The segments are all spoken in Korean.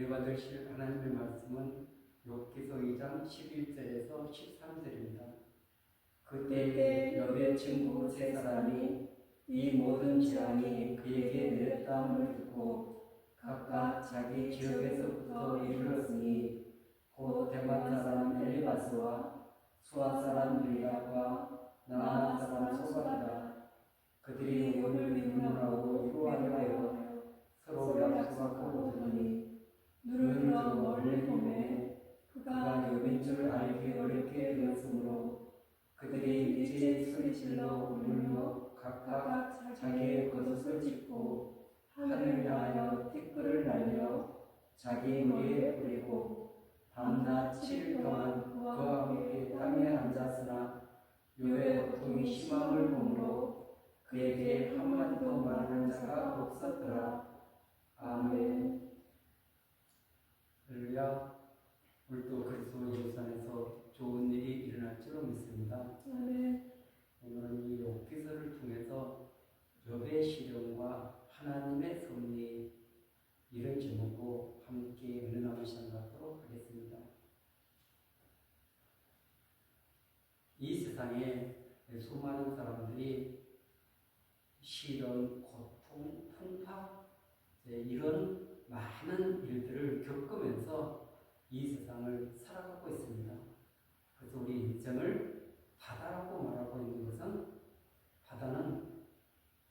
받으실 하나님의 말씀은 욥기서 2장 11절에서 13절입니다. 그때 욥의 친구 세 사람이 이 모든 재앙이 그에게 내렸다함을 듣고 각각 자기 지역에서부터 이르렀으니 곧 대만 사람 엘리바스와 수아 사람 빌닷과 나암 사람 소바라. 그들이 욥을 위문하고 위로하여 서로 약속하고 오더니 눈을 들어 멀리 보매 그가 욥인 줄 알기 어렵게 되었으므로 그들이 일제히 소리질러 울며 각각 자기의 겉옷을 찢고 하늘을 향하여 티끌을 날려 자기 머리에 뿌리고 밤낮 7일 동안 그와 함께 땅에 앉았으나 욥의 고통이 심함을 보므로 그에게 한마디도 말하는 자가 없었더라. 아멘. 할렐루야. 오늘도 그리스도 예수 안에서 좋은 일이 일어날 줄로 믿습니다. 아멘. 오늘은 이 욥기서를 통해서 욥의 시련과 하나님의 섭리, 이런 제목으로 함께 은혜 나누 시간 갖도록 하겠습니다. 이 세상에 수많은 사람들이 시련, 고통, 풍파, 이런 많은 일들을 겪으면서 이 세상을 살아가고 있습니다. 그래서 우리 인생을 바다라고 말하고 있는 것은, 바다는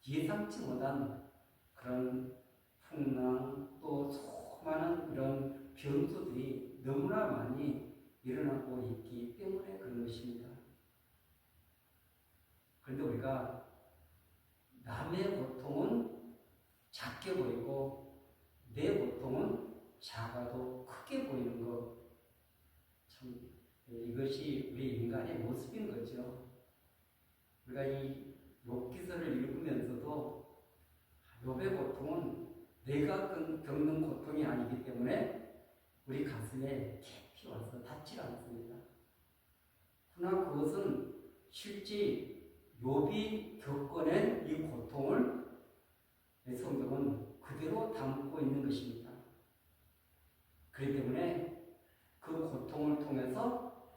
예상치 못한 그런 풍랑, 또 수많은 그런 변수들이 너무나 많이 일어나고 있기 때문에 그런 것입니다. 그런데 우리가 남의 고통은 작게 보이고 내 고통은 작아도 크게 보이는 것, 참 이것이 우리 인간의 모습인 거죠. 우리가 이 욥기서를 읽으면서도 욥의 고통은 내가 겪는 고통이 아니기 때문에 우리 가슴에 깊이 와서 닿지 않습니다. 그러나 그것은 실제 욥이 겪어낸 이 고통을 성경은 그대로 담고 있는 것입니다. 그렇기 때문에 그 고통을 통해서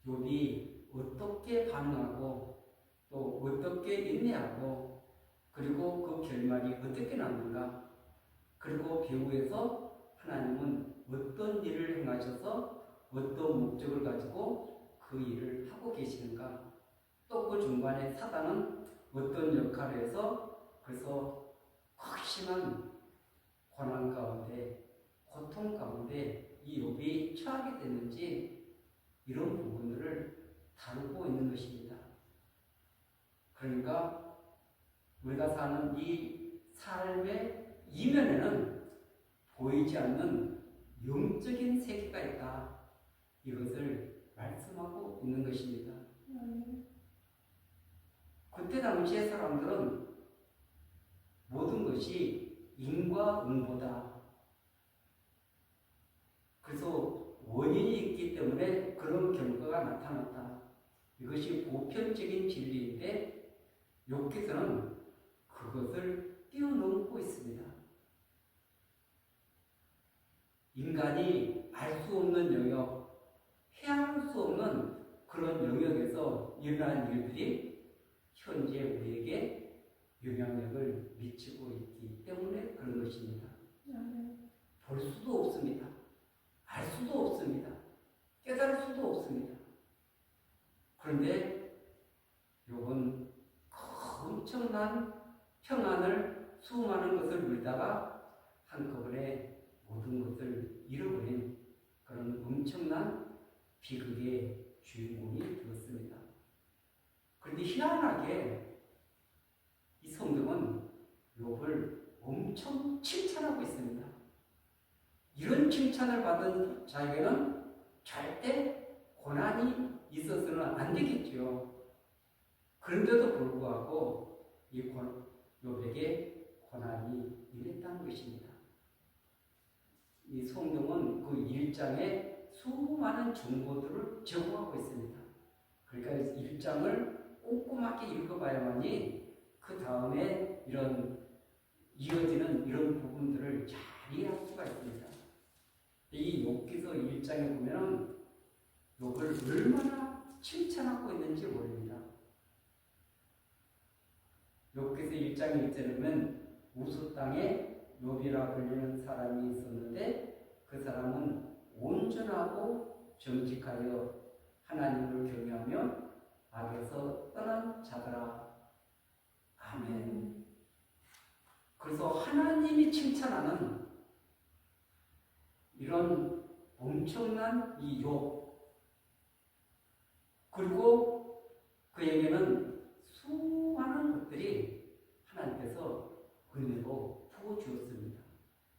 욥이 어떻게 반응하고 또 어떻게 인내하고 그리고 그 결말이 어떻게 나는가, 그리고 배후에서 하나님은 어떤 일을 행하셔서 어떤 목적을 가지고 그 일을 하고 계시는가, 또 그 중간에 사단은 어떤 역할을 해서 그래서 극심한 고난 가운데, 고통 가운데 이 욥이 처하게 됐는지, 이런 부분들을 다루고 있는 것입니다. 그러니까 우리가 사는 이 삶의 이면에는 보이지 않는 영적인 세계가 있다, 이것을 말씀하고 있는 것입니다. 그때 당시의 사람들은 모든 것이 인과 응보다, 그래서 원인이 있기 때문에 그런 결과가 나타났다, 이것이 보편적인 진리인데 욥기서는 그것을 뛰어넘고 있습니다. 인간이 알 수 없는 영역, 헤아릴 수 없는 그런 영역에서 일어난 일들이 현재 우리에게 영향력을 미치고 있기 때문에 그런 것입니다. 볼 수도 없습니다. 알 수도 없습니다. 깨달을 수도 없습니다. 그런데 욥은 엄청난 평안을, 수많은 것을 누리다가 한꺼번에 모든 것을 잃어버린 그런 엄청난 비극의 주인공이 되었습니다. 그런데 희한하게 이 성경은 욥을 엄청 칭찬하고 있습니다. 이런 칭찬을 받은 자에게는 절대 고난이 있어서는 안 되겠죠. 그런데도 불구하고 이 욥에게 고난이 임했다는 것입니다. 이 성경은 그 1장에 수많은 정보들을 제공하고 있습니다. 그러니까 1장을 꼼꼼하게 읽어봐야만이 그 다음에 이런 이어지는 이런 부분들을 잘 이해할 수가 있습니다. 이 욥기서 1장에 보면은 욥을 얼마나 칭찬하고 있는지 모릅니다. 욥기서 1장 1절에 보면 우스 땅에 욥이라 불리는 사람이 있었는데 그 사람은 온전하고 정직하여 하나님을 경외하며 악에서 떠난 자더라. 아멘. 그래서 하나님이 칭찬하는 이런 엄청난 이 욥, 그리고 그에게는 수많은 것들이 하나님께서 은혜로 부어주었습니다.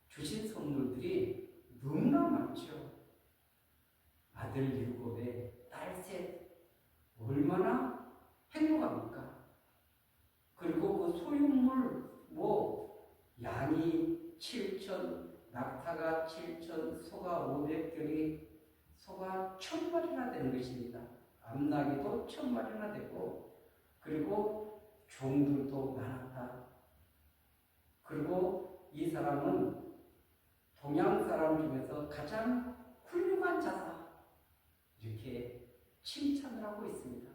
주신 선물들이 너무나 많죠. 아들 7에 딸 셋, 얼마나 행복합니까? 그리고 그 소유물 양이 7천, 낙타가 7천, 소가 500결이, 소가 1000마리나 되는 것입니다. 암나귀도 1000마리나 되고, 그리고 종들도 많았다. 그리고 이 사람은 동양 사람 중에서 가장 훌륭한 자다. 이렇게 칭찬을 하고 있습니다.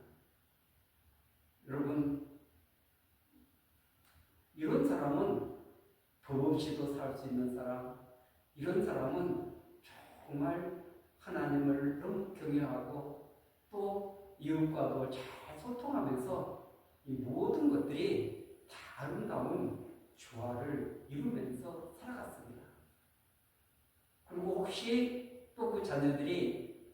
여러분, 이런 사람은 돈 없이도 살 수 있는 사람, 이런 사람은 정말 하나님을 너무 경외하고 또 이웃과도 잘 소통하면서 이 모든 것들이 다 아름다운 조화를 이루면서 살아갔습니다. 그리고 혹시 또 그 자녀들이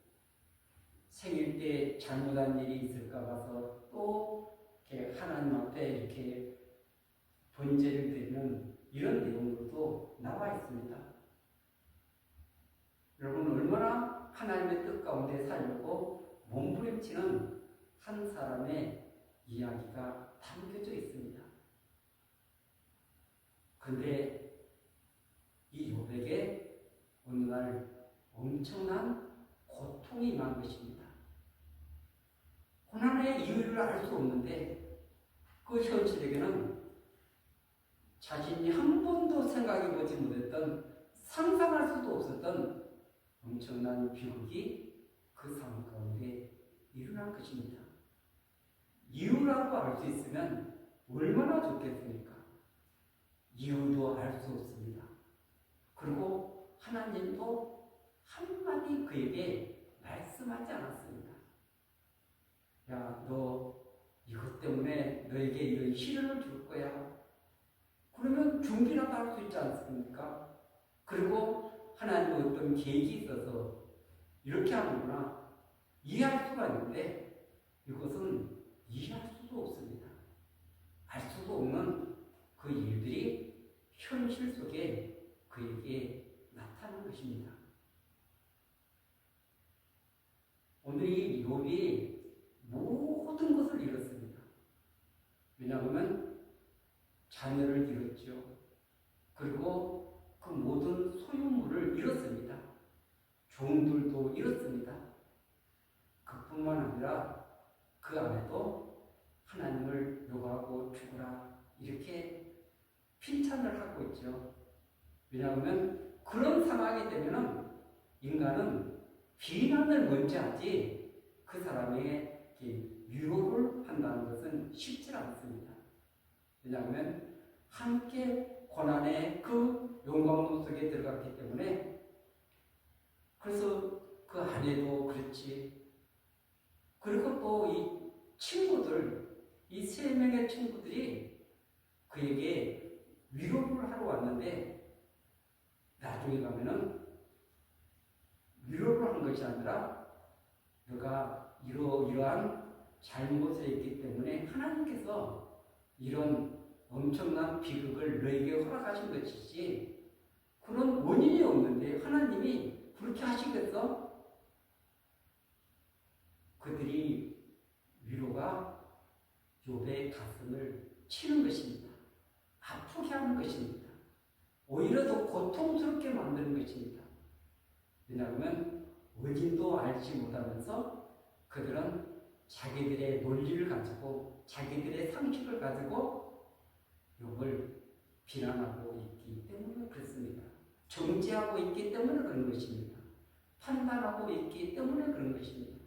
생일 때 잘못한 일이 있을까 봐서 또 이렇게 하나님 앞에 이렇게 번제를 드리는 이런 내용으로도 나와 있습니다. 여러분, 얼마나 하나님의 뜻 가운데 살려고 몸부림치는 한 사람의 이야기가 담겨져 있습니다. 그런데 이 욥에게 어느 날 엄청난 고통이 임한 것입니다. 고난의 이유를 알 수 없는데 그 현실에게는 자신이 한 번도 생각해보지 못했던, 상상할 수도 없었던 엄청난 비극이 그 삶 가운데 일어난 것입니다. 이유라도 알 수 있으면 얼마나 좋겠습니까? 이유도 알 수 없습니다. 그리고 하나님도 한마디 그에게 말씀하지 않았습니다. 야, 너 이것 때문에 너에게 이런 시련을 줄 거야. 그러면 준비라도 할 수 있지 않습니까? 그리고 하나님의 어떤 계획이 있어서 이렇게 하는구나 이해할 수가 있는데 이것은 이해할 수도 없습니다. 알 수도 없는 그 일들이 현실 속에 그에게 나타나는 것입니다. 오늘 이 욥이 모든 것을 잃었습니다. 왜냐하면 자녀를 잃었죠. 그리고 그 모든 소유물을 잃었습니다. 종들도 잃었습니다. 그뿐만 아니라 그 안에도 하나님을 욕하고 죽으라 이렇게 핀찬을 하고 있죠. 왜냐하면 그런 상황이 되면 인간은 비난을 먼저 하지 그 사람에게 위로를 한다는 것은 쉽지 않습니다. 왜냐하면 함께 고난의 그 영광로 속에 들어갔기 때문에. 그래서 그 아내도 그렇지. 그리고 또 이 친구들, 이 3명의 친구들이 그에게 위로를 하러 왔는데 나중에 가면은 위로를 한 것이 아니라 너가 이러이러한 잘못을 했기 때문에 하나님께서 이런 엄청난 비극을 너에게 허락하신 것이지 그런 원인이 없는데 하나님이 그렇게 하시겠어? 그들이 위로가 욥의 가슴을 치는 것입니다. 아프게 하는 것입니다. 오히려 더 고통스럽게 만드는 것입니다. 왜냐하면 원인도 알지 못하면서 그들은 자기들의 논리를 가지고 자기들의 상식을 가지고 욥을 비난하고 있기 때문에 그렇습니다. 정죄하고 있기 때문에 그런 것입니다. 판단하고 있기 때문에 그런 것입니다.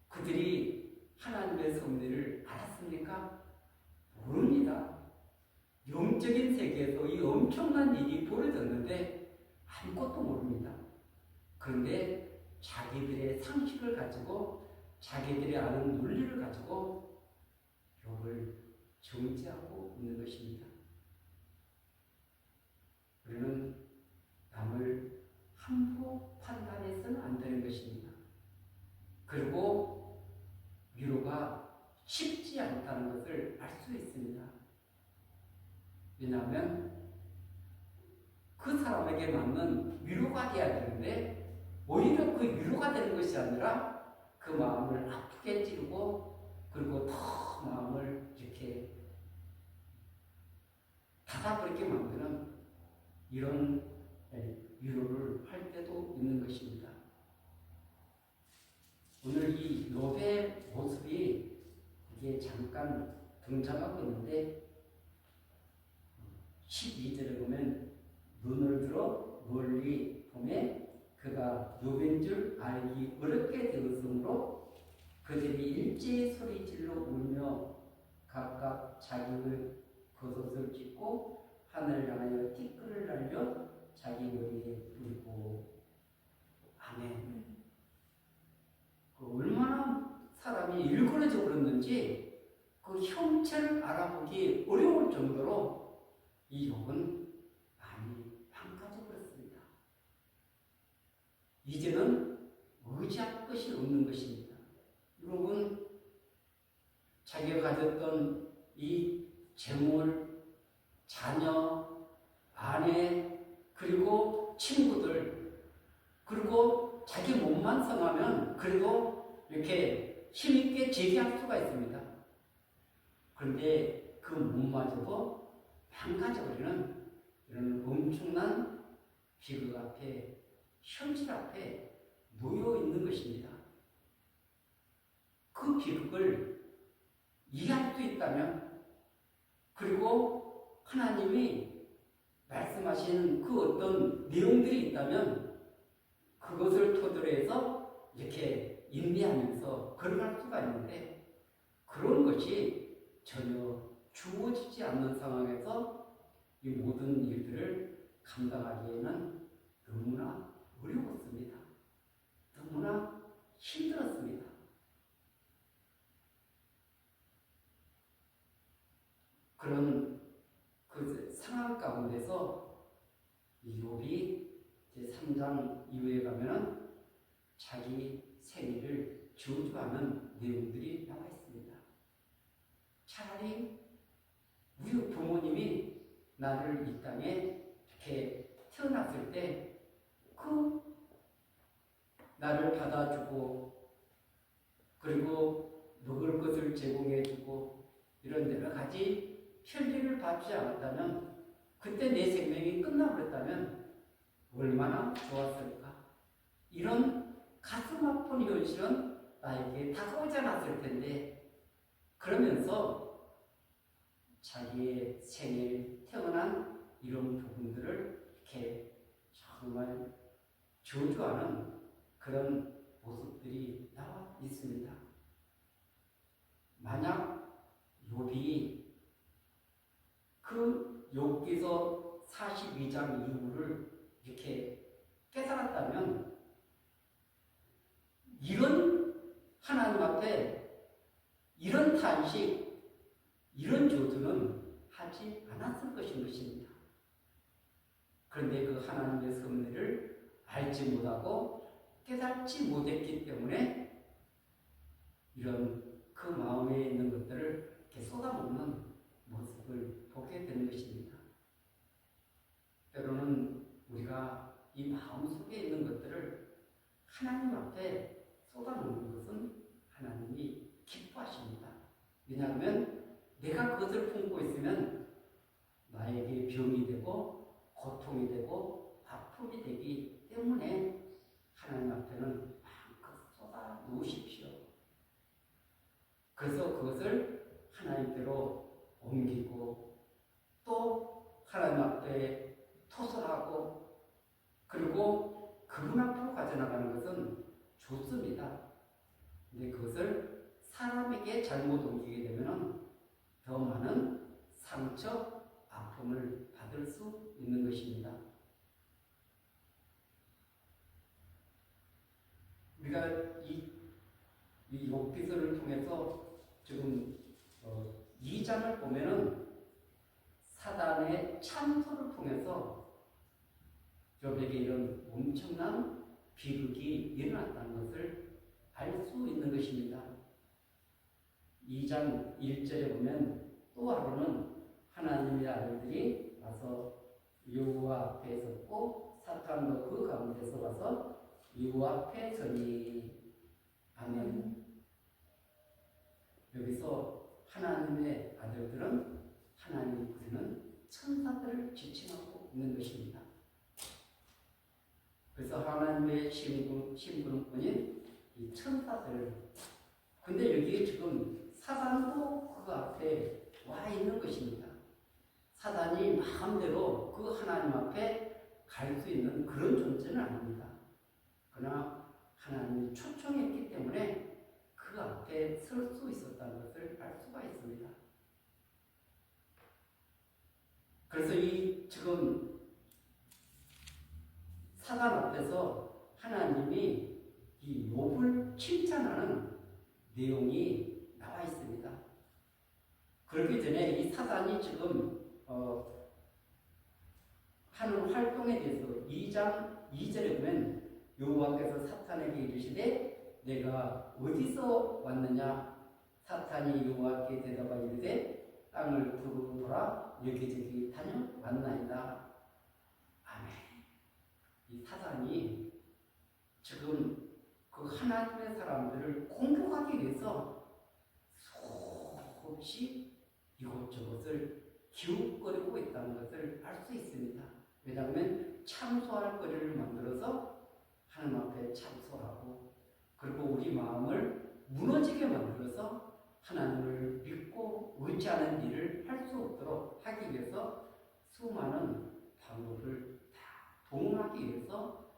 그들이 하나님의 섭리를 알았습니까? 모릅니다. 영적인 세계에서 이 엄청난 일이 벌어졌는데 아무것도 모릅니다. 그런데 자기들의 상식을 가지고 자기들이 아는 논리를 가지고 욥을 정죄하고 있는 것입니다. 우리는 남을 함부로 판단해서는 안 되는 것입니다. 그리고 위로가 쉽지 않다는 것을 알 수 있습니다. 왜냐하면 그 사람에게 맞는 위로가 되어야 되는데 오히려 그 위로가 되는 것이 아니라 그 마음을 아프게 찌르고 그리고 더 마음을 이렇게 닫아버리게 만드는 이런 위로를 할 때도 있는 것입니다. 오늘 이 욥의 모습이 이게 잠깐 등장하고 있는데 12절에 보면 눈을 들어 멀리 보매 그가 욥인 줄 알기 어렵게 되었으므로 그들이 일제히 소리질러 울며 각각 자기의 겉옷을 찢고 하늘을 향하여 티끌을 날려 자기 머리에 뿌리고 아멘. 얼마나 사람이 일그러져 버렸는지 그 형체를 알아보기 어려울 정도로 이 욥은 많이 망가져 버렸습니다. 이제는 의지할 것이 없는 것입니다. 여러분, 자기가 가졌던 이 재물, 자녀, 아내, 그리고 친구들, 그리고 자기 몸만 성하면 그래도 이렇게 힘있게 제기할 수가 있습니다. 그런데 그 몸마저도 망가져버리는 이런 엄청난 비극 앞에, 현실 앞에 놓여 있는 것입니다. 그 비극을 이해할 수 있다면, 그리고 하나님이 말씀하시는 그 어떤 내용들이 있다면 그것을 토대로 해서 이렇게 인내하면서 걸어갈 수가 있는데 그런 것이 전혀 주어지지 않는 상황에서 이 모든 일들을 감당하기에는 너무나 어려웠습니다. 너무나 힘들었습니다. 그런 그 상황 가운데서 이 욥이 제3장 이후에 가면은 자기 생일을 저주하는 내용들이 나와 있습니다. 차라리 우리 부모님이 나를 이 땅에 이렇게 태어났을 때 그 나를 받아주고 그리고 먹을 것을 제공해주고 이런 여러 가지 편리를 받지 않았다면 그때 내 생명이 끝나버렸다면 얼마나 좋았을까? 이런 가슴 아픈 현실은 나에게 다가오지 않았을 텐데 그러면서 자기의 생일, 태어난 이런 부분들을 이렇게 정말 저주하는 그런 모습들이 나와 있습니다. 만약 욥이 그 욥기서 42장 이후를 이렇게 깨달았다면 이런 하나님 앞에 이런 탄식, 이런 저주는 하지 않았을 것입니다. 그런데 그 하나님의 섭리를 알지 못하고 깨닫지 못했기 때문에 이런 그 마음에 있는 것들을 이렇게 쏟아붓는 모습을 보게 되는 것입니다. 때로는 우리가 이 마음속에 있는 것들을 하나님 앞에 쏟아놓는 것은 하나님이 기뻐하십니다. 왜냐하면 내가 그것을 품고 있으면 나에게 병이 되고 고통이 되고 아픔이 되기 때문에 하나님 앞에는 마음껏 쏟아 놓으십시오. 그래서 그것을 하나님께로 옮기고 또 하나님 앞에 토설하고 그리고 그분 앞으로 가져나가는 것은 좋습니다. 근데 그것을 사람에게 잘못 옮기게 되면 더 많은 상처, 아픔을 받을 수 있는 것입니다. 우리가 이 욥기서를 통해서 지금 2장을 보면은 사단의 참소를 통해서 욥에게 이런 엄청난 비극이 일어났다는 것을 알 수 있는 것입니다. 2장 1절에 보면 또 하루는 하나님의 아들들이 와서 여호와 앞에 섰고 사탄도 그 가운데서 와서 여호와 앞에 서니. 아멘. 여기서 하나님의 아들들은 하나님이 부르는 천사들을 지칭하고 있는 것입니다. 그래서 하나님의 신분뿐인 이 천사들. 근데 여기 지금 사단도 그 앞에 와 있는 것입니다. 사단이 마음대로 그 하나님 앞에 갈 수 있는 그런 존재는 아닙니다. 그러나 하나님이 초청했기 때문에 그 앞에 설 수 있었다는 것을 알 수가 있습니다. 그래서 이 지금 사단 앞에서 하나님이 이 욥을 칭찬하는 내용이 나와 있습니다. 그렇기 전에 이 사단이 지금 하는 활동에 대해서 2장 2절에 보면 여호와께서 사탄에게 이르시되 내가 어디서 왔느냐. 사탄이 여호와께 대답하여 이르되 땅을 두루 돌아 여기저기 다녀왔나이다. 아멘. 이 사단이 지금 그 하나님의 사람들을 공격하기 위해서 수없이 이곳저곳을 기웃거리고 있다는 것을 알 수 있습니다. 왜냐하면 참소할 거리를 만들어서 하나님 앞에 참소하고, 그리고 우리 마음을 무너지게 만들어서 하나님을 믿고 의지하는 일을 할 수 없도록 하기 위해서 수많은 방법을 다 동원하기 위해서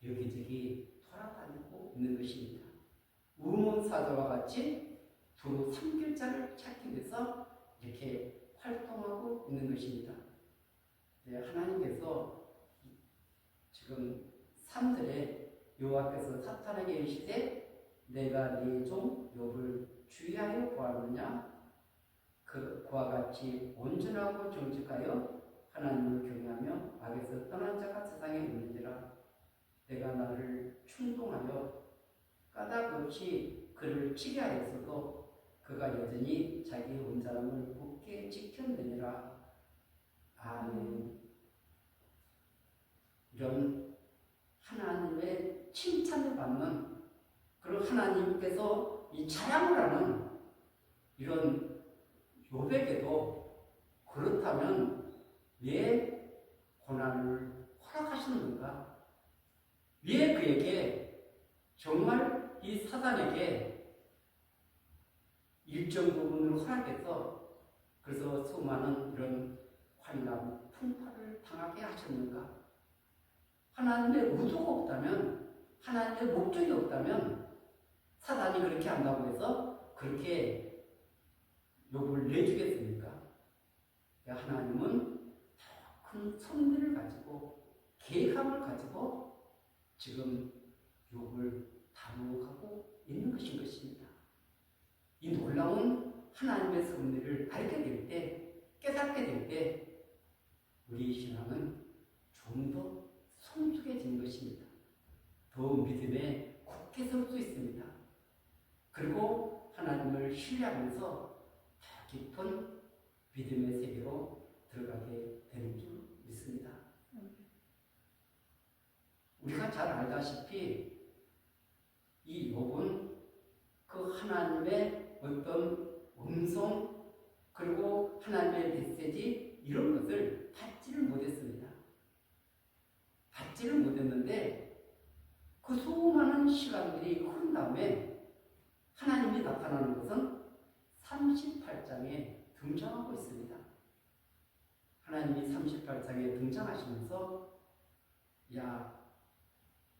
여기저기 돌아다니고 있는 것입니다. 우문사자와 같이 두루 삼킬 자를 찾기 위해서 이렇게 활동하고 있는 것입니다. 네, 하나님께서 지금 3절에 여호와께서 사탄에게 이르시되 내가 네 종 욥을 주의하여 보았느냐. 그와 같이 온전하고 정직하여 하나님을 경외하며 악에서 떠난 자가 세상에 없는지라. 내가 나를 충동하여 까닭 없이 그를 치게 하였어도 그가 여전히 자기 온전함을 굳게 지켰느니라. 아멘. 이런 하나님의 칭찬을 받는, 그리고 하나님께서 이 자랑을 하는 이런 욥에게도 그렇다면 왜 고난을 허락하시는 건가? 왜 그에게 정말 이 사단에게 일정 부분을 허락해서 그래서 수많은 이런 환난, 풍파를 당하게 하셨는가? 하나님의 의도가 없다면, 하나님의 목적이 없다면 사단이 그렇게 한다고 해서 그렇게 욥을 내주겠습니까? 하나님은 더 큰 섭리를 가지고 계획함을 가지고 지금 욥을 다루고 있는 것인 것입니다. 이 놀라운 하나님의 섭리를 알게 될 때, 깨닫게 될 때 우리 신앙은 좀 더 성숙해지는 것입니다. 더 믿음에 굳게 설 수 있습니다. 그리고 하나님을 신뢰하면서 더 깊은 믿음의 세계로 들어가게 되는 줄 믿습니다. 우리가 잘 알다시피 이 욥은 그 하나님의 어떤 음성, 그리고 하나님의 메시지, 이런 것을 받지를 못했습니다. 받지를 못했는데 그 수많은 시간들이 흐른 다음에 하나님이 나타나는 것은 38장에 등장하고 있습니다. 하나님이 38장에 등장하시면서 야,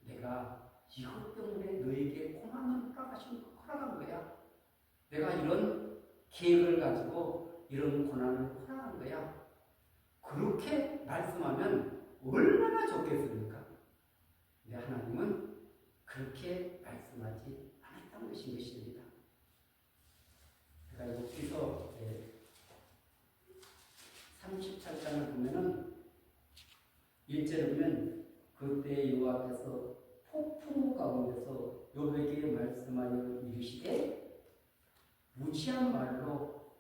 내가 이것 때문에 너에게 고난을 허락한 거야. 내가 이런 계획을 가지고 이런 고난을 허락한 거야. 그렇게 말씀하면 얼마나 좋겠습니까? 근데 하나님은 그렇게 말씀하지 않았다는 것입니다. 제가 여기서 38장을 보면은 1절에 보면 그때 여호와께서 폭풍 가운데서 욥에게 말씀하여 이르시되 무지한 말로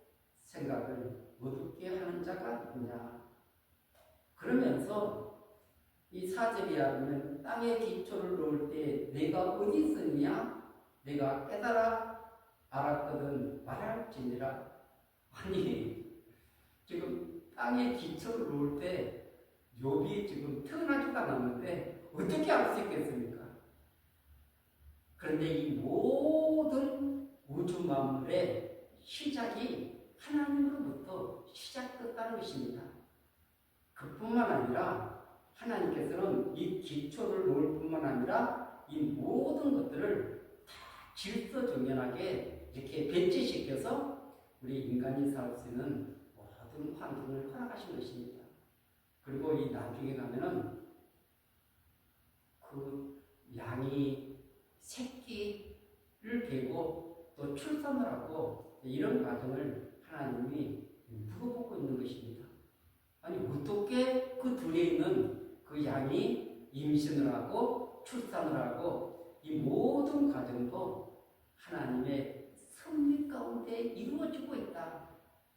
생각을 어둡게 하는 자가 누구냐. 그러면서 이 4절이야 보면 땅에 기초를 놓을 때 내가 어디 있었냐? 내가 깨달아 알았거든 말할지니라. 아니 지금 땅에 기초를 놓을 때 욥이 지금 태어나지도 않았는데 어떻게 알 수 있겠습니까? 그런데 이 모든 우주 만물의 시작이 하나님으로부터 시작됐다는 것입니다. 그뿐만 아니라 하나님께서는 이 기초를 놓을 뿐만 아니라 이 모든 것들을 다 질서정연하게 이렇게 배치시켜서 우리 인간이 살 수 있는 모든 환경을 허락하신 것입니다. 그리고 이 나중에 가면은 그 양이 새끼를 베고 또 출산을 하고 이런 과정을 하나님이 물어보고 있는 것입니다. 아니 어떻게 그 둘에 있는 그 양이 임신을 하고 출산을 하고 이 모든 과정도 하나님의 섭리 가운데 이루어지고 있다.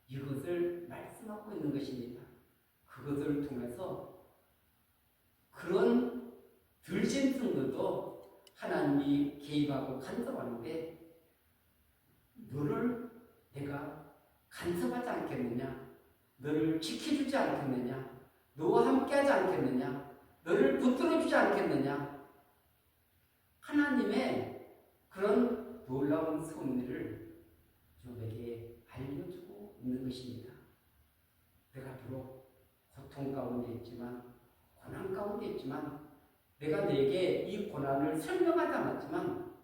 이것을 말씀하고 있는 것입니다. 그것을 통해서 그런 들짐승들도 하나님이 개입하고 간섭하는데 너를 내가 간섭하지 않겠느냐? 너를 지켜주지 않겠느냐? 너와 함께하지 않겠느냐? 너를 붙들어주지 않겠느냐? 하나님의 그런 놀라운 섭리를 욥에게 알려주고 있는 것입니다. 내가 비록 고통 가운데 있지만 고난 가운데 있지만 내가 내게 이 고난을 설명하지 않았지만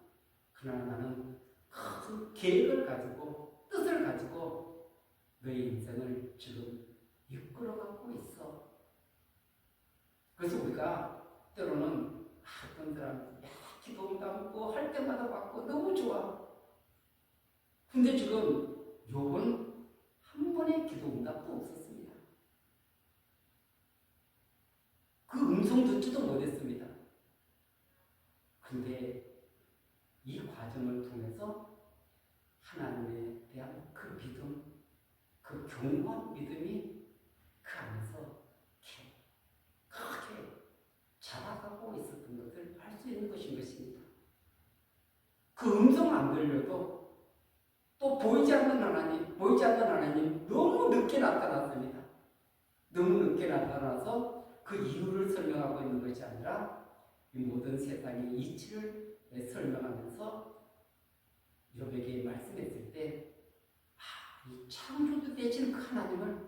그러나 나는 큰 계획을 가지고 뜻을 가지고 너의 인생을 지금 이끌어가고 있어. 그래서 우리가 때로는 어떤 사람 기도응답 할 때마다 받고 너무 좋아. 근데 지금 욥은 한 번의 기도응답도 없었습니다. 그 음성 듣지도 못했습니다. 근데 이 과정을 통해서 하나님에 대한 그 믿음, 그 견고한 믿음이 그 안에서 크게 자라가고 있었던 것을 알 수 있는 것입니다. 그 음성 안 들려도 또 보이지 않는 하나님 너무 늦게 나타났습니다. 너무 늦게 나타나서 그 이유를 설명하고 있는 것이 아니라 이 모든 세상의 이치를 설명하면서 욥에게 말씀했을 때 이 창조주 되신 그 하나님을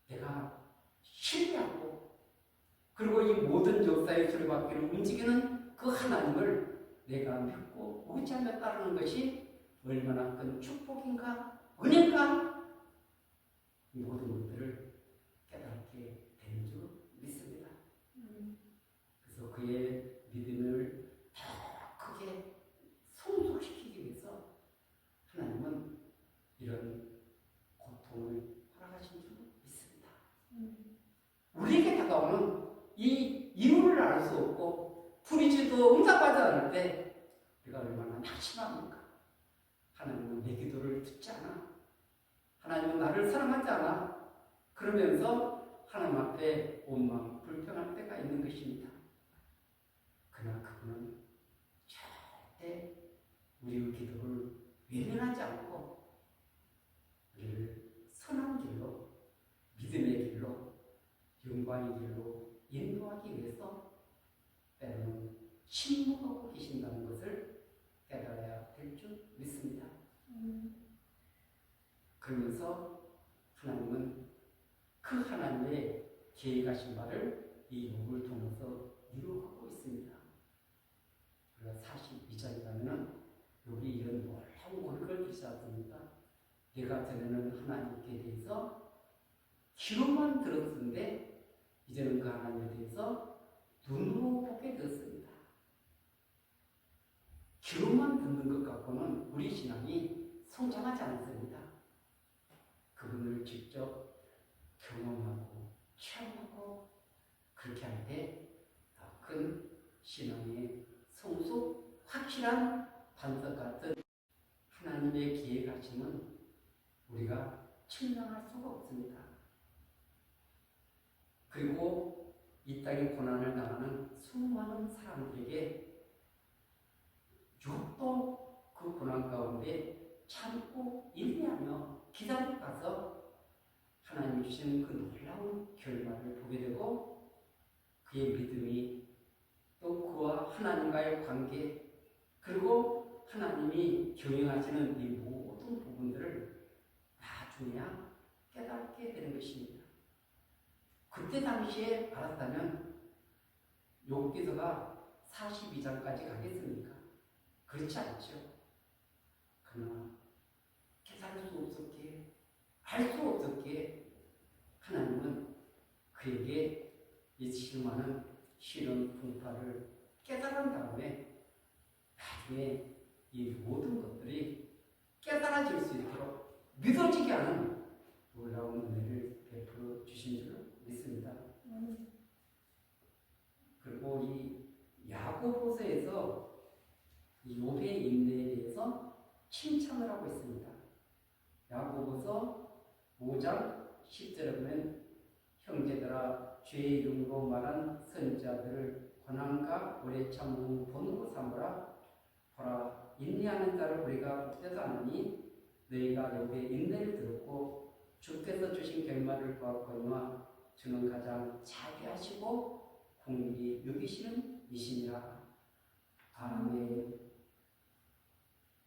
내가 신뢰하고 그리고 이 모든 역사의 수레바퀴를 움직이는 그 하나님을 내가 믿고 의지하며 따르는 것이 얼마나 큰 축복인가 은혜인가 이 모든 것들을 깨닫게 되는 줄 믿습니다. 그래서 그의 믿음을 더 크게 성숙시키기 위해서 하나님은 이런 고통을 허락하신 줄 믿습니다. 우리에게 다가오는 이 이유를 알 수 없고 부르짖어도 응답하지 않을 때 우리가 얼마나 낙심합니까? 하나님은 내 기도를 듣지 않아. 하나님은 나를 사랑하지 않아. 그러면서 하나님 앞에 온 마음 불평할 때가 있는 것입니다. 그러나 그분은 절대 우리의 기도를 외면하지 않고 우리를 선한 길로, 믿음의 길로, 영광의 길로 인도하기 위해서 때로는 침묵하고 계신다는 것을 깨달아야 될 줄 믿습니다. 그러면서 하나님은 그 하나님의 계획하신 바를 이 욥을 통해서 이루어가고 있습니다. 우리가 42장이라면은 욥이 이런 놀라운 고백을 하지 않습니까? 내가 전에는 하나님께 대해서 귀로만 들었는데 이제는 그 하나님에 대해서 눈으로 보게 되었습니다. 귀로만 듣는 것 갖고는 우리 신앙이 성장하지 않습니다. 그분을 직접 경험하고 체험하고 그렇게 할 때 더 큰 신앙의 성숙, 확실한 반석 같은 하나님의 기획하심은 우리가 측량할 수가 없습니다. 그리고 이 땅의 고난을 당하는 수많은 사람들에게 욥도 그 고난 가운데 참고 인내하며 기다려 가서 하나님 주신 그 놀라운 결말을 보게 되고 그의 믿음이 또 그와 하나님과의 관계 그리고 하나님이 경영하시는 이 모든 부분들을 나중에야 깨닫게 되는 것입니다. 그때 당시에 알았다면 욥기서가 42장까지 가겠습니까? 그렇지 않죠. 그러나 깨달을 수 없었기에 알 수 없었기에 하나님은 그에게 이 수많은 시련 풍파를 깨달은 다음에 나중에 이 모든 것들이 깨달아질 수 있도록 믿어지게 하는 놀라운 은혜를 베풀어 주신 줄 믿습니다. 그리고 이 야고보서에서 이 욥의 인내에 대해서 칭찬을 하고 있습니다. 야고보서 5장 10절에 보면 형제들아 주의 이름으로 말한 선지자들을 고난과 오래 참음을 본으로 삼으라. 보라 인내하는 자를 우리가 붙들어 하느니 너희가 욥의 인내를 들었고 주께서 주신 결말을 보았거니와 주는 가장 자비하시고 긍휼히 여기시는 이시니라. 아멘.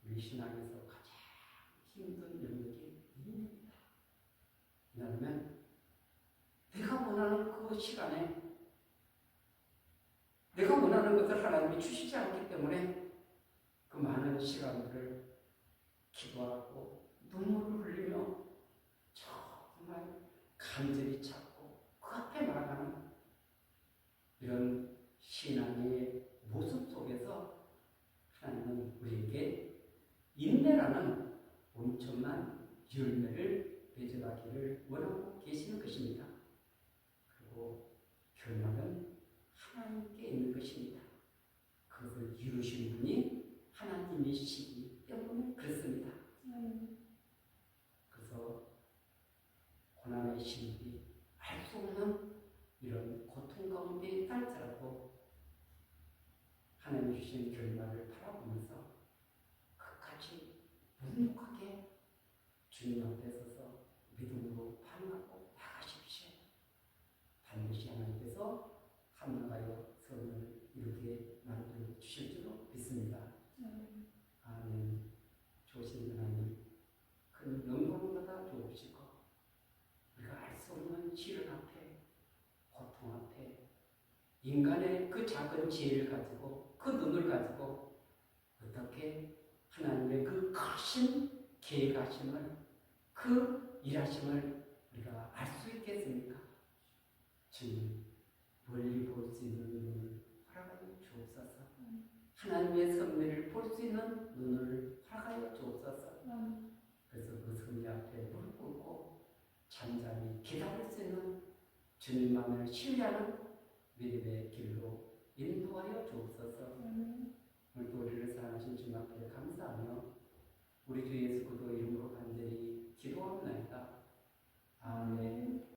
우리 신앙에서 가장 힘든 영역이 인내입니다. 왜냐하면 내가 원하는 그 시간에 내가 원하는 것을 하나님이 주시지 않기 때문에 그 많은 시간들을 기도하고 눈물을 흘리며 정말 간절히 찾고 그 앞에 나아가는 이런 신앙의 모습 속에서 하나님은 우리에게 인내라는 엄청난 열매를 맺어가기를 원하고 계시는 것입니다. 그리고 결말은 하나님께 있는 것입니다. 그것을 이루신 분이 하나님이시기 때문에 그렇습니다. 그래서 고난의 신비 알 수 없는 이런 고통 가운데 있달지라도 하나님 주신 결말을 바라보면서 끝까지 묵묵하게 주님 앞에 서서 믿음으로 반응하고 나가십시오. 반드시 하나님께서 함께하여 선을 이루게 만들어 주실 줄로 믿습니다. 아멘. 좋으신 하나님, 큰 영광보다 좋으시고 우리가 알 수 없는 시련 앞에, 고통 앞에 인간의 그 작은 지혜를 가지고 그 눈을 가지고 어떻게 하나님의 그 크신 계획하심을 그 일하심을 우리가 알 수 있겠습니까? 주님, 멀리 볼 수 있는 눈을 허락하여 주옵소서. 하나님의 섭리를 볼 수 있는 눈을 허락하여 주옵소서. 그래서 그 섭리 앞에 무릎 꿇고 잠잠히 기다릴 수 있는 주님만을 신뢰하는 믿음의 길로 인도하여 주옵소서.